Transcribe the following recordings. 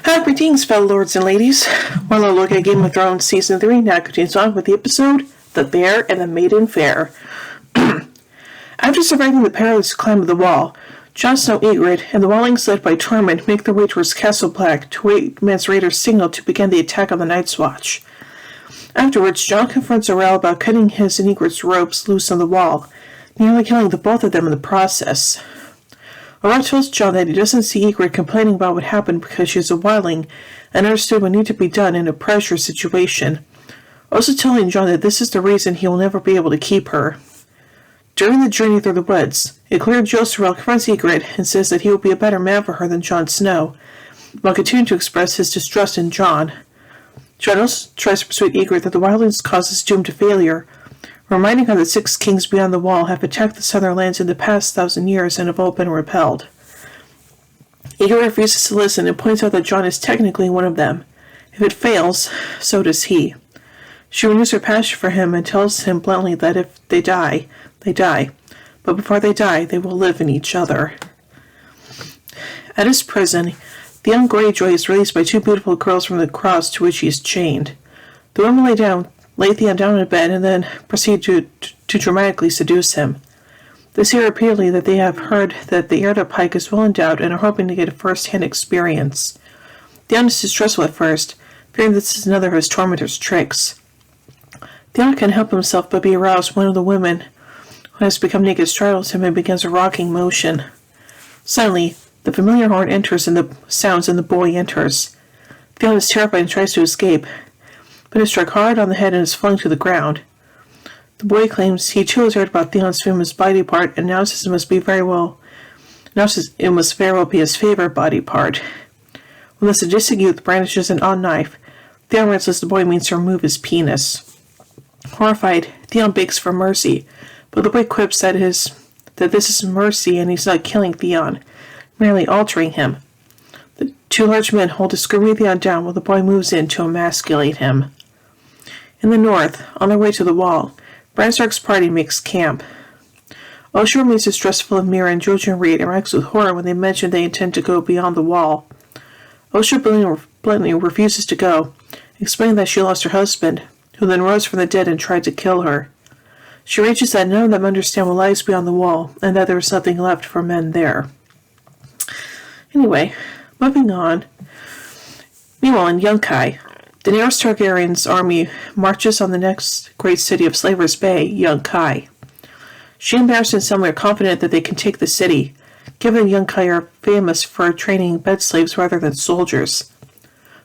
Greetings, fellow lords and ladies. While I look at Game of Thrones Season 3 now continues on with the episode, The Bear and the Maiden Fair. After surviving the perilous climb of the wall, Jon Snow, Ygritte, and the Wallings led by Tormund make their way towards Castle Black to wait Mance Rayder's signal to begin the attack on the Night's Watch. Afterwards, Jon confronts Orell about cutting his and Ygritte's ropes loose on the wall, nearly killing the both of them in the process. Orell tells Jon that he doesn't see Ygritte complaining about what happened because she's a wildling and understood what needed to be done in a pressure situation, also telling Jon that this is the reason he will never be able to keep her. During the journey through the woods, a clear Jocerel confronts Ygritte and says that he will be a better man for her than Jon Snow, while continuing to express his distrust in Jon. Jon also tries to persuade Ygritte that the wildlings cause his doom to failure, reminding her that 6 kings beyond the wall have attacked the southern lands in the past 1,000 years and have all been repelled. Ygritte refuses to listen and points out that Jon is technically one of them. If it fails, so does he. She renews her passion for him and tells him bluntly that if they die, they die. But before they die, they will live in each other. At his prison, the young Greyjoy is released by 2 beautiful girls from the cross to which he is chained. The women lay Theon down in a bed and then proceed to dramatically seduce him. They say repeatedly that they have heard that the heir to Pike is well endowed and are hoping to get a first-hand experience. Theon is distrustful at first, fearing this is another of his tormentor's tricks. Theon can't help himself but be aroused when one of the women who has become naked straddles him and begins a rocking motion. Suddenly, the familiar horn enters and the sounds and the boy enters. Theon is terrified and tries to escape, but is struck hard on the head and is flung to the ground. The boy claims he too has heard about Theon's famous body part and announces it must very well be his favorite body part. When the sadistic youth brandishes an odd knife, Theon realizes the boy means to remove his penis. Horrified, Theon begs for mercy, but the boy quips that this is mercy and he's not killing Theon, merely altering him. The 2 large men hold discreetly Theon down while the boy moves in to emasculate him. In the north, on their way to the wall, Bran Stark's party makes camp. Osha remains distrustful of Mira and Jojen Reed and reacts with horror when they mention they intend to go beyond the wall. Osha bluntly refuses to go, explaining that she lost her husband, who then rose from the dead and tried to kill her. She rages that none of them understand what lies beyond the wall, and that there is nothing left for men there. Anyway, moving on. Meanwhile, in Yunkai, Daenerys Targaryen's army marches on the next great city of Slaver's Bay, Yunkai. She and Barristan Selmy are confident that they can take the city, given Yunkai are famous for training bed slaves rather than soldiers.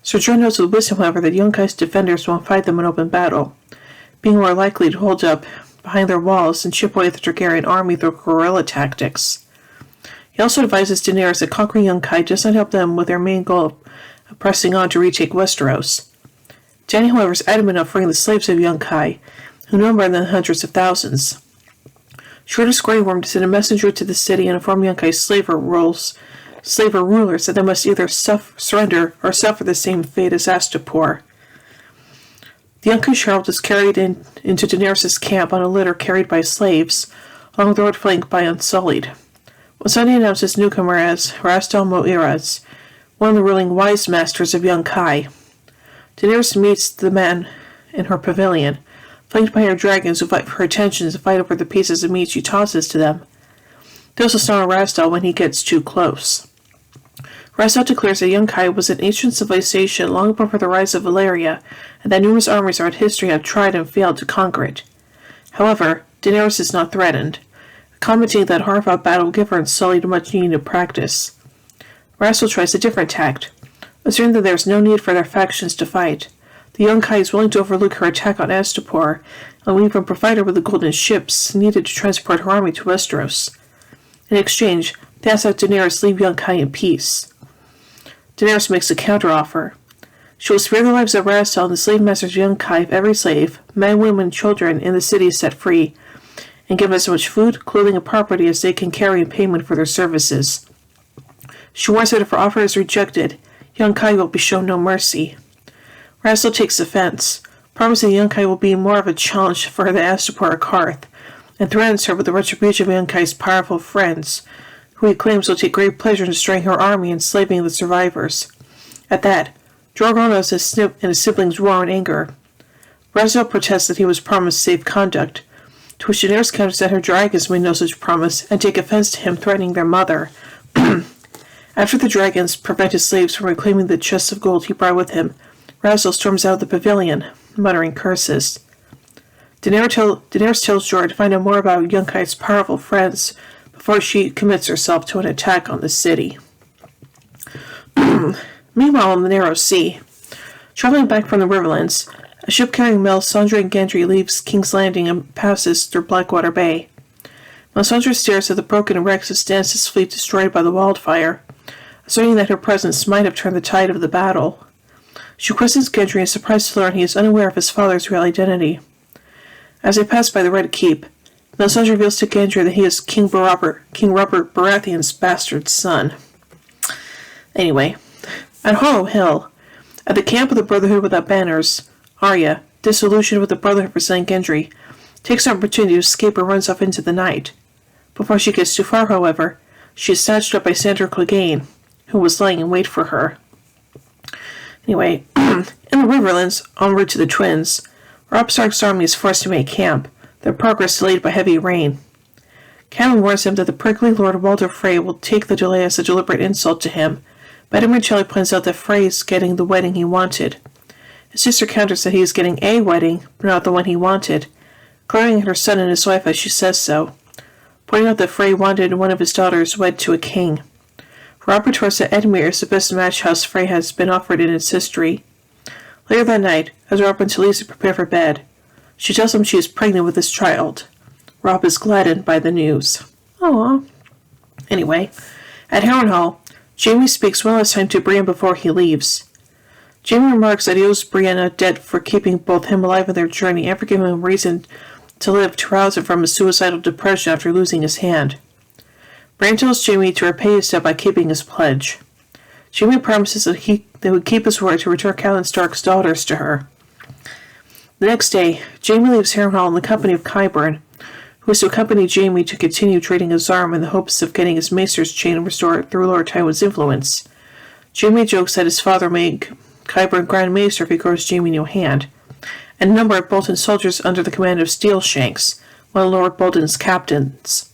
Sir Jon knows with wisdom, however, that Yunkai's defenders won't fight them in open battle, being more likely to hold up behind their walls and chip away at the Targaryen army through guerrilla tactics. He also advises Daenerys that conquering Yunkai does not help them with their main goal of pressing on to retake Westeros. Dany, however, is adamant of freeing the slaves of Yunkai, who number in the hundreds of thousands. She orders Grey Worm to send a messenger to the city and inform Yunkai's slaver rulers that they must either surrender or suffer the same fate as Astapor. The Yunkai herald is carried into Daenerys' camp on a litter carried by slaves, along the road flanked by Unsullied. Missandei announces newcomer as Rastal Moiraz, one of the ruling wise masters of Yunkai. Daenerys meets the men in her pavilion, flanked by her dragons who fight for her attention to fight over the pieces of meat she tosses to them. They also snarl Rastal when he gets too close. Rastal declares that Yunkai was an ancient civilization long before the rise of Valyria, and that numerous armies throughout history have tried and failed to conquer it. However, Daenerys is not threatened, commenting that hard-fought battle will give her Unsullied much needed practice. Rastal tries a different tact, asserting that there is no need for their factions to fight. The Yunkai is willing to overlook her attack on Astapor and will even provide her with the golden ships needed to transport her army to Westeros. In exchange, they ask that Daenerys leave Yunkai in peace. Daenerys makes a counteroffer. She will spare the lives of Rastal and the slave masters of Yunkai if every slave, men, women, and children in the city is set free, and give as much food, clothing, and property as they can carry in payment for their services. She warns that if her offer is rejected, Yunkai will be shown no mercy. Rastal takes offense, promising Yunkai will be more of a challenge for her than Astapor or Karth, and threatens her with the retribution of Yunkai's powerful friends, who he claims will take great pleasure in destroying her army and enslaving the survivors. At that, Jorgonos and his siblings roar in anger. Raziel protests that he was promised safe conduct, to which Daenerys counters that her dragons made no such promise and take offense to him threatening their mother. After the dragons prevent his slaves from reclaiming the chests of gold he brought with him, Raziel storms out of the pavilion, muttering curses. Daenerys tells Jorah to find out more about Yonkai's powerful friends before she commits herself to an attack on the city. Meanwhile, in the Narrow Sea, traveling back from the Riverlands, a ship carrying Melisandre and Gendry leaves King's Landing and passes through Blackwater Bay. Melisandre stares at the broken wrecks of Stannis' fleet destroyed by the wildfire, asserting that her presence might have turned the tide of the battle. She questions Gendry and is surprised to learn he is unaware of his father's real identity. As they pass by the Red Keep, Melisandre reveals to Gendry that he is King Robert Baratheon's bastard son. Anyway, at Hollow Hill, at the camp of the Brotherhood Without Banners, Arya, disillusioned with the Brotherhood pursuing Gendry, takes an opportunity to escape and runs off into the night. Before she gets too far, however, she is snatched up by Sandor Clegane, who was lying in wait for her. Anyway, in the Riverlands, en route to the Twins, Robb Stark's army is forced to make camp, their progress delayed by heavy rain. Catelyn warns him that the prickly Lord Walder Frey will take the delay as a deliberate insult to him, but Marcelli points out that Frey is getting the wedding he wanted. His sister counters that he is getting a wedding, but not the one he wanted, glaring at her son and his wife as she says so, pointing out that Frey wanted one of his daughters wed to a king. Robb retorts that Edmure is the best match house Frey has been offered in its history. Later that night, as Robb and Talisa prepare for bed, she tells him she is pregnant with his child. Robb is gladdened by the news. Aww. Anyway, at Harrenhal, Jaime speaks one last time to Brienne before he leaves. Jaime remarks that he owes Brienne a debt for keeping both him alive on their journey and for giving him reason to live to rouse him from a suicidal depression after losing his hand. Brienne tells Jaime to repay his debt by keeping his pledge. Jaime promises that he would keep his word to return Catelyn Stark's daughters to her. The next day, Jaime leaves Harrenhal in the company of Qyburn, who is to accompany Jaime to continue trading his arm in the hopes of getting his maester's chain restored through Lord Tywin's influence. Jaime jokes that his father made Qyburn Grand Maester if he grows Jaime a new hand, and a number of Bolton's soldiers under the command of Steelshanks, one of Lord Bolton's captains.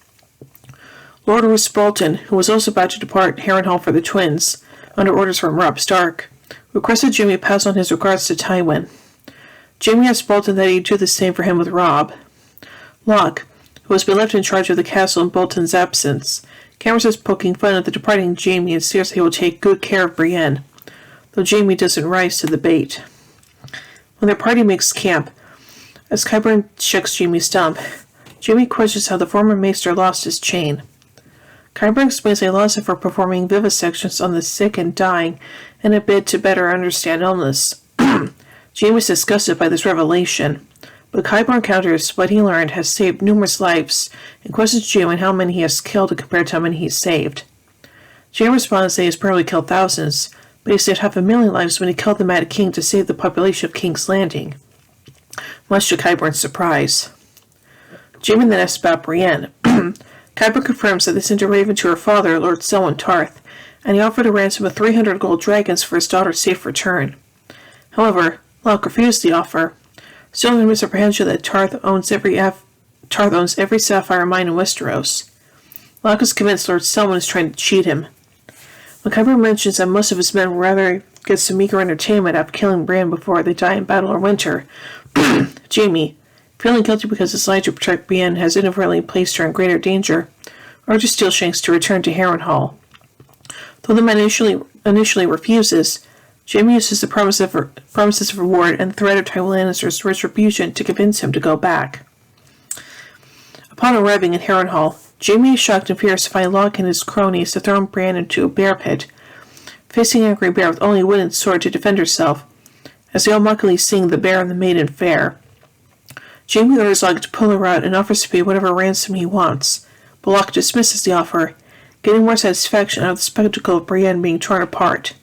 Lord Roose Bolton, who was also about to depart Harrenhal for the Twins, under orders from Robb Stark, requested Jaime pass on his regards to Tywin. Jaime asked Bolton that he do the same for him with Robb. Locke, who has been left in charge of the castle in Bolton's absence, Cameron says poking fun at the departing Jaime and states that he will take good care of Brienne, though Jaime doesn't rise to the bait. When their party makes camp, as Qyburn checks Jaime's stump, Jaime questions how the former maester lost his chain. Qyburn explains they lost it for performing vivisections on the sick and dying in a bid to better understand illness. Jaime is disgusted by this revelation, but Qyburn counters what he learned has saved numerous lives and questions Jaime on how many he has killed compared to how many he saved. Jaime responds that he has probably killed thousands, but he saved 500,000 lives when he killed the Mad King to save the population of King's Landing, much to Qyburn's surprise. Jaime then asks about Brienne. Qyburn confirms that they sent a raven to her father, Lord Selwyn Tarth, and he offered a ransom of 300 gold dragons for his daughter's safe return. However, Locke refused the offer, still in misapprehension that Tarth owns every sapphire mine in Westeros. Locke is convinced Lord Selwyn is trying to cheat him. When Qyburn mentions that most of his men would rather get some meager entertainment after killing Brienne before they die in battle or winter, Jaime, feeling guilty because his lie to protect Brienne has inadvertently placed her in greater danger, urges Steelshanks to return to Harrenhal. Though the man initially refuses, Jaime uses the promises of reward and the threat of Tywin Lannister's retribution to convince him to go back. Upon arriving in Harrenhal, Jaime is shocked and fears to find Locke and his cronies have thrown Brienne into a bear pit, facing an angry bear with only a wooden sword to defend herself, as they all mockingly sing the Bear and the Maiden Fair. Jaime orders Locke to pull her out and offers to pay whatever ransom he wants, but Locke dismisses the offer, getting more satisfaction out of the spectacle of Brienne being torn apart.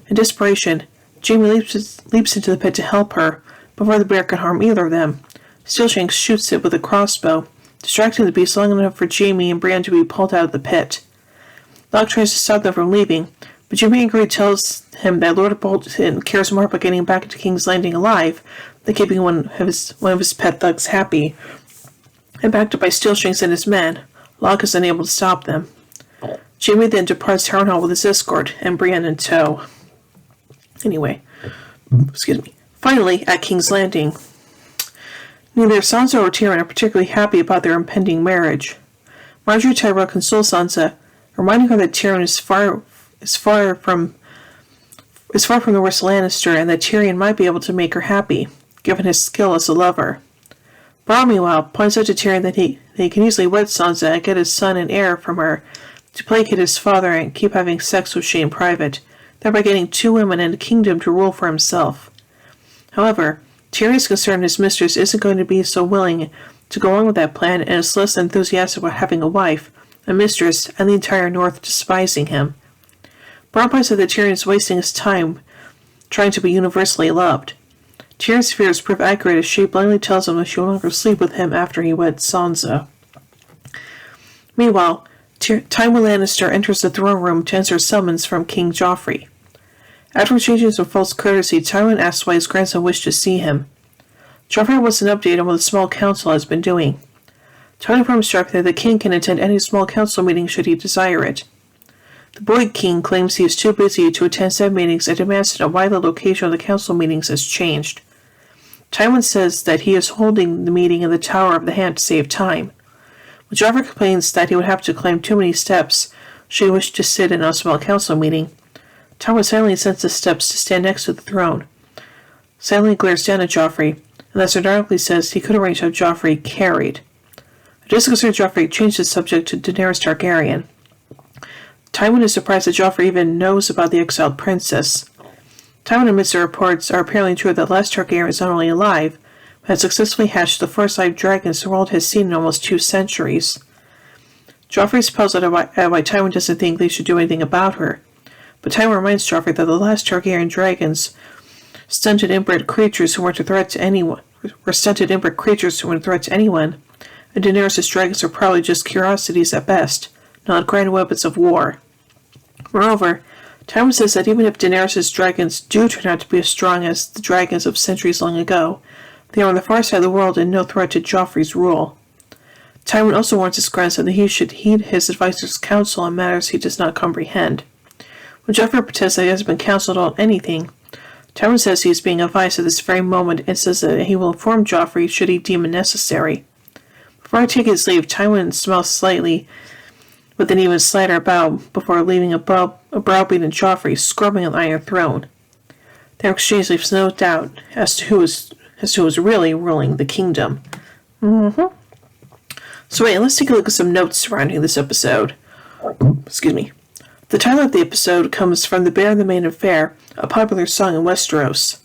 In desperation, Jaime leaps into the pit to help her, before the bear can harm either of them. Steelshanks shoots it with a crossbow, distracting the beast long enough for Jaime and Brienne to be pulled out of the pit. Locke tries to stop them from leaving, But Jimmy angrily tells him that Lord Bolton cares more about getting back to King's Landing alive than keeping one of his pet thugs happy. And backed up by steel strings and his men, Locke is unable to stop them. Jamie then departs Harrenhal with his escort and Brienne in tow. Anyway, finally, at King's Landing, neither Sansa or Tyrion are particularly happy about their impending marriage. Marjorie Tyrell consoles Sansa, reminding her that Tyrion is far from the worst Lannister, and that Tyrion might be able to make her happy, given his skill as a lover. Bronn, meanwhile, points out to Tyrion that he can easily wed Sansa and get his son and heir from her to placate his father and keep having sex with she in private, thereby getting 2 women and a kingdom to rule for himself. However, Tyrion is concerned his mistress isn't going to be so willing to go on with that plan and is less enthusiastic about having a wife, a mistress, and the entire North despising him. Bronn points out that Tyrion is wasting his time trying to be universally loved. Tyrion's fears prove accurate as she blindly tells him that she will no longer sleep with him after he weds Sansa. Meanwhile, Tywin Lannister enters the throne room to answer a summons from King Joffrey. After exchanging some false courtesy, Tywin asks why his grandson wished to see him. Joffrey wants an update on what the small council has been doing. Tywin informs Joffrey that the king can attend any small council meeting should he desire it. The boy king claims he is too busy to attend said meetings and demands to know why the location of the council meetings has changed. Tywin says that he is holding the meeting in the Tower of the Hand to save time. When Joffrey complains that he would have to climb too many steps should he wish to sit in a small council meeting, Tywin silently ascends the steps to stand next to the throne. Silently glares down at Joffrey, and then sardonically says he could arrange to have Joffrey carried. A disconcerted Joffrey changes the subject to Daenerys Targaryen. Tywin is surprised that Joffrey even knows about the exiled princess. Tywin admits the reports are apparently true that the last Targaryen is not only alive, but has successfully hatched the first live dragons the world has seen in almost 2 centuries. Joffrey is puzzled at why Tywin doesn't think they should do anything about her, but Tywin reminds Joffrey that the last Targaryen dragons stunted inbred creatures who weren't a threat to anyone, and Daenerys' dragons are probably just curiosities at best, not grand weapons of war. Moreover, Tywin says that even if Daenerys' dragons do turn out to be as strong as the dragons of centuries long ago, they are on the far side of the world and no threat to Joffrey's rule. Tywin also warns his grandson that he should heed his advisor's counsel on matters he does not comprehend. When Joffrey protests that he hasn't been counseled on anything, Tywin says he is being advised at this very moment and says that he will inform Joffrey should he deem it necessary. Before taking his leave, Tywin smiles slightly with an even slighter bow before leaving a browbeaten Joffrey scrubbing on the Iron Throne. Their exchange leaves no doubt as to who is really ruling the kingdom. So wait, let's take a look at some notes surrounding this episode. The title of the episode comes from The Bear and the Maiden Fair, a popular song in Westeros.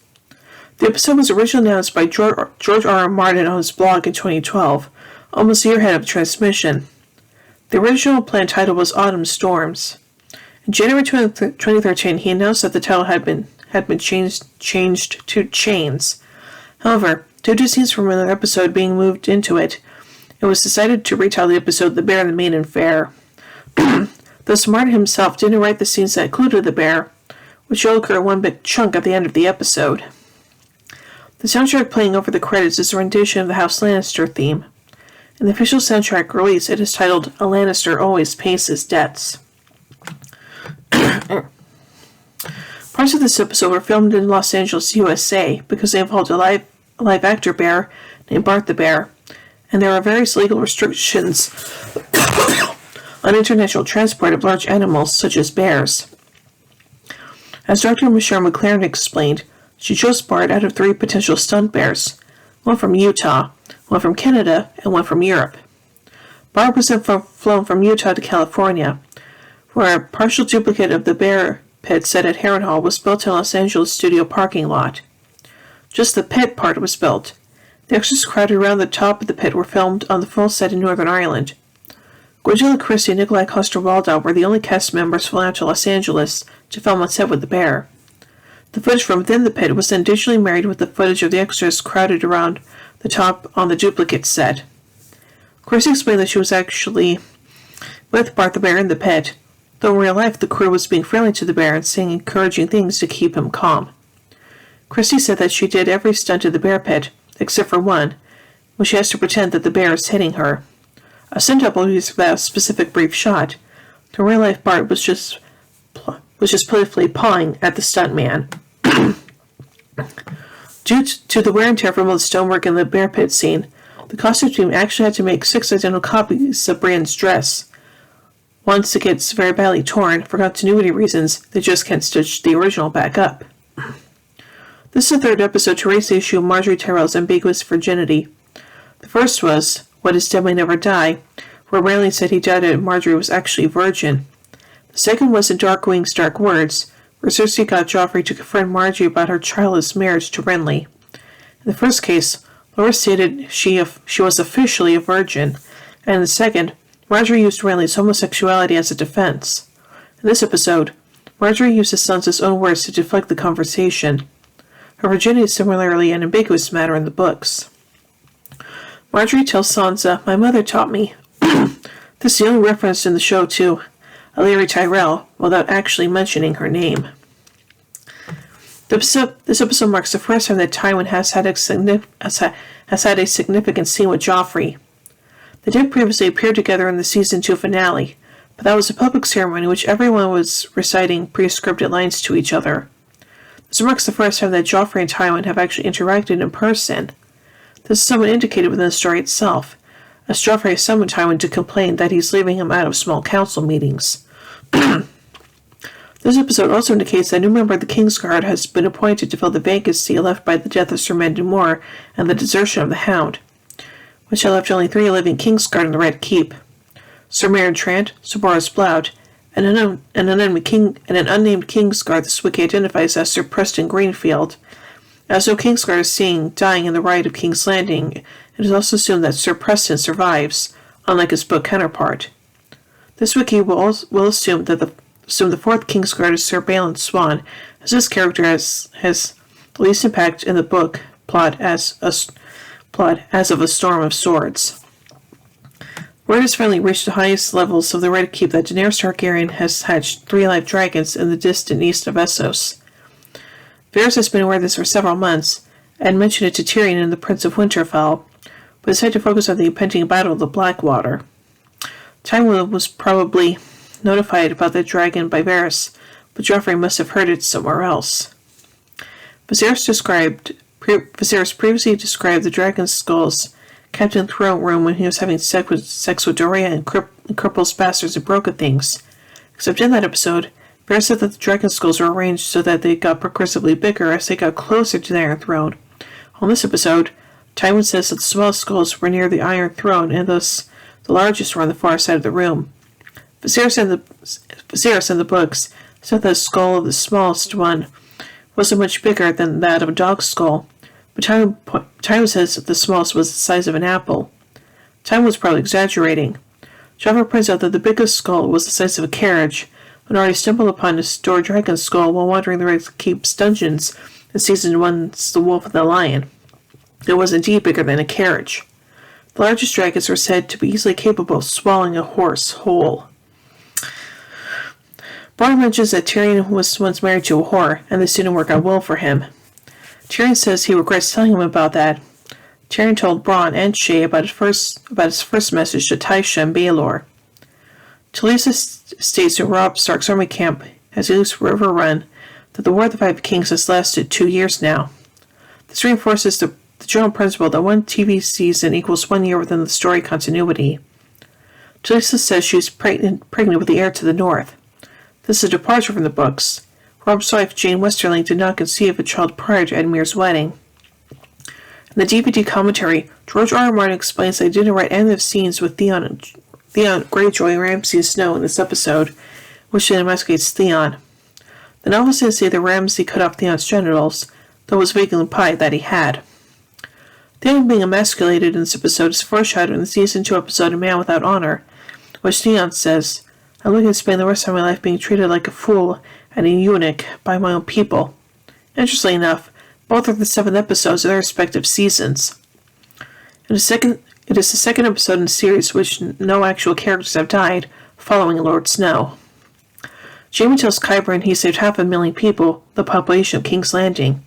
The episode was originally announced by George R. R. Martin on his blog in 2012, almost a year ahead of transmission. The original planned title was Autumn Storms. In January 2013, he announced that the title had been changed to Chains. However, due to scenes from another episode being moved into it, it was decided to retitle the episode The Bear and the Maiden Fair. Thus, Martin himself didn't write the scenes that included the bear, which will occur in one big chunk at the end of the episode. The soundtrack playing over the credits is a rendition of the House Lannister theme. In the official soundtrack release, it is titled A Lannister Always Pays His Debts. Parts of this episode were filmed in Los Angeles, USA, because they involved a live actor bear named Bart the Bear, and there are various legal restrictions on international transport of large animals such as bears. As Dr. Michelle McLaren explained, she chose Bart out of 3 potential stunt bears, one from Utah, one from Canada, and one from Europe. Bart was then flown from Utah to California, where a partial duplicate of the bear pit set at Harrenhal was built in Los Angeles studio parking lot. Just the pit part was built. The extras crowded around the top of the pit were filmed on the full set in Northern Ireland. Gwendolyn Christie and Nikolai Coster-Waldau were the only cast members flown out to Los Angeles to film on set with the bear. The footage from within the pit was then digitally married with the footage of the extras crowded around the top on the duplicate set. Christie explained that she was actually with Bart the Bear in the pit, though in real life the crew was being friendly to the bear and saying encouraging things to keep him calm. Christy said that she did every stunt in the bear pit, except for one, when she has to pretend that the bear is hitting her. A stunt double used for that specific brief shot. The real-life Bart was just playfully pawing at the stuntman. Due to the wear and tear from all the stonework in the bear pit scene, the costume team actually had to make 6 identical copies of Brienne's dress. Once it gets very badly torn, for continuity reasons, they just can't stitch the original back up. This is the third episode to raise the issue of Marjorie Tyrell's ambiguous virginity. The first was, What Is Dead May Never Die, where Rayleigh said he doubted Marjorie was actually a virgin. The second was in Dark Wings, Dark Words, where Cersei got Joffrey to confront Marjorie about her childless marriage to Renly. In the first case, Laura stated she was officially a virgin, and in the second, Marjorie used Renly's homosexuality as a defense. In this episode, Marjorie uses Sansa's own words to deflect the conversation. Her virginity is similarly an ambiguous matter in the books. Marjorie tells Sansa, "My mother taught me." This is the only reference in the show to Alyri Tyrell, without actually mentioning her name. This episode marks the first time that Tywin has had a significant scene with Joffrey. They did previously appear together in the Season 2 finale, but that was a public ceremony in which everyone was reciting pre-scripted lines to each other. This marks the first time that Joffrey and Tywin have actually interacted in person. This is somewhat indicated within the story itself, as Joffrey has summoned Tywin to complain that he's leaving him out of small council meetings. This episode also indicates that a new member of the Kingsguard has been appointed to fill the vacancy left by the death of Sir Mandon Moore and the desertion of the Hound, which had left only 3 living Kingsguard in the Red Keep: Sir Meryn Trant, Sir Boros Blount, and an unnamed Kingsguard this wiki identifies as Sir Preston Greenfield. As no Kingsguard is seen dying in the riot of King's Landing, it is also assumed that Sir Preston survives, unlike his book counterpart. This wiki will assume the 4th Kingsguard is Sir Balon Swan, as this character has the least impact in the book plot as of a Storm of Swords. Word has finally reached the highest levels of the Red Keep that Daenerys Targaryen has hatched 3 live dragons in the distant east of Essos. Varys has been aware of this for several months, and mentioned it to Tyrion and the Prince of Winterfell, but decided to focus on the impending battle of the Blackwater. Tywin was probably notified about the dragon by Varys, but Joffrey must have heard it somewhere else. Viserys previously described the dragon's skulls kept in the throne room when he was having sex with Dorea and Cripple's bastards and broken things. Except in that episode, Varys said that the dragon skulls were arranged so that they got progressively bigger as they got closer to the Iron Throne. On this episode, Tywin says that the smallest skulls were near the Iron Throne, and thus the largest were on the far side of the room. Viserys in the books said that the skull of the smallest one wasn't much bigger than that of a dog's skull, but Tywin says that the smallest was the size of an apple. Tywin was probably exaggerating. Joffrey points out that the biggest skull was the size of a carriage, when already stumbled upon a stored dragon skull while wandering the Red Keep's dungeons in Season 1's The Wolf and the Lion. It was indeed bigger than a carriage. The largest dragons were said to be easily capable of swallowing a horse whole. Bronn mentions that Tyrion was once married to a whore, and this didn't work out well for him. Tyrion says he regrets telling him about that. Tyrion told Bronn and Shae about his first message to Tysha and Baelor. Talisa states in Robb Stark's army camp as he leaves River Run that the War of the Five Kings has lasted 2 years now. This reinforces the general principle that 1 TV season equals 1 year within the story continuity. Talisa says she is pregnant with the heir to the north. This is a departure from the books. Robb's wife, Jane Westerling, did not conceive a child prior to Edmure's wedding. In the DVD commentary, George R. R. Martin explains that he didn't write any of the scenes with Theon Greyjoy and Ramsay Snow in this episode, which then investigates Theon. The novelist didn't say that Ramsay cut off Theon's genitals, though it was vaguely implied that he had. Theon being emasculated in this episode is foreshadowed in the Season 2 episode A Man Without Honor, which Theon says, "I'm looking to spend the rest of my life being treated like a fool and a eunuch by my own people." Interestingly enough, both are the 7th episodes of their respective seasons. It is the second episode in the series which no actual characters have died following Lord Snow. Jamie tells Qyburn he saved 500,000 people, the population of King's Landing.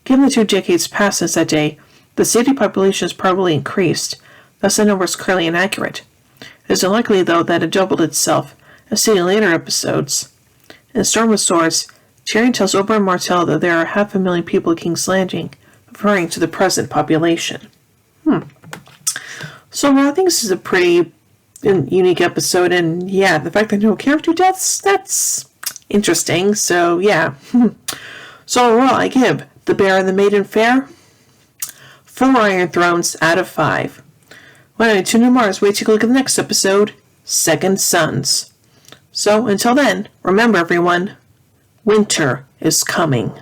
Given the 2 decades past since that day, the city population has probably increased, thus the number is clearly inaccurate. It is unlikely, though, that it doubled itself, as seen in later episodes. In Storm of Swords, Tyrion tells Oberyn Martell that there are 500,000 people at King's Landing, referring to the present population. So I think this is a pretty unique episode, and yeah, the fact that no character deaths, that's interesting, so yeah. So overall, I give The Bear and the Maiden Fair 4 Iron Thrones out of 5. When I tune in Mars, wait to take a look at the next episode, Second Sons. So until then, remember everyone, winter is coming.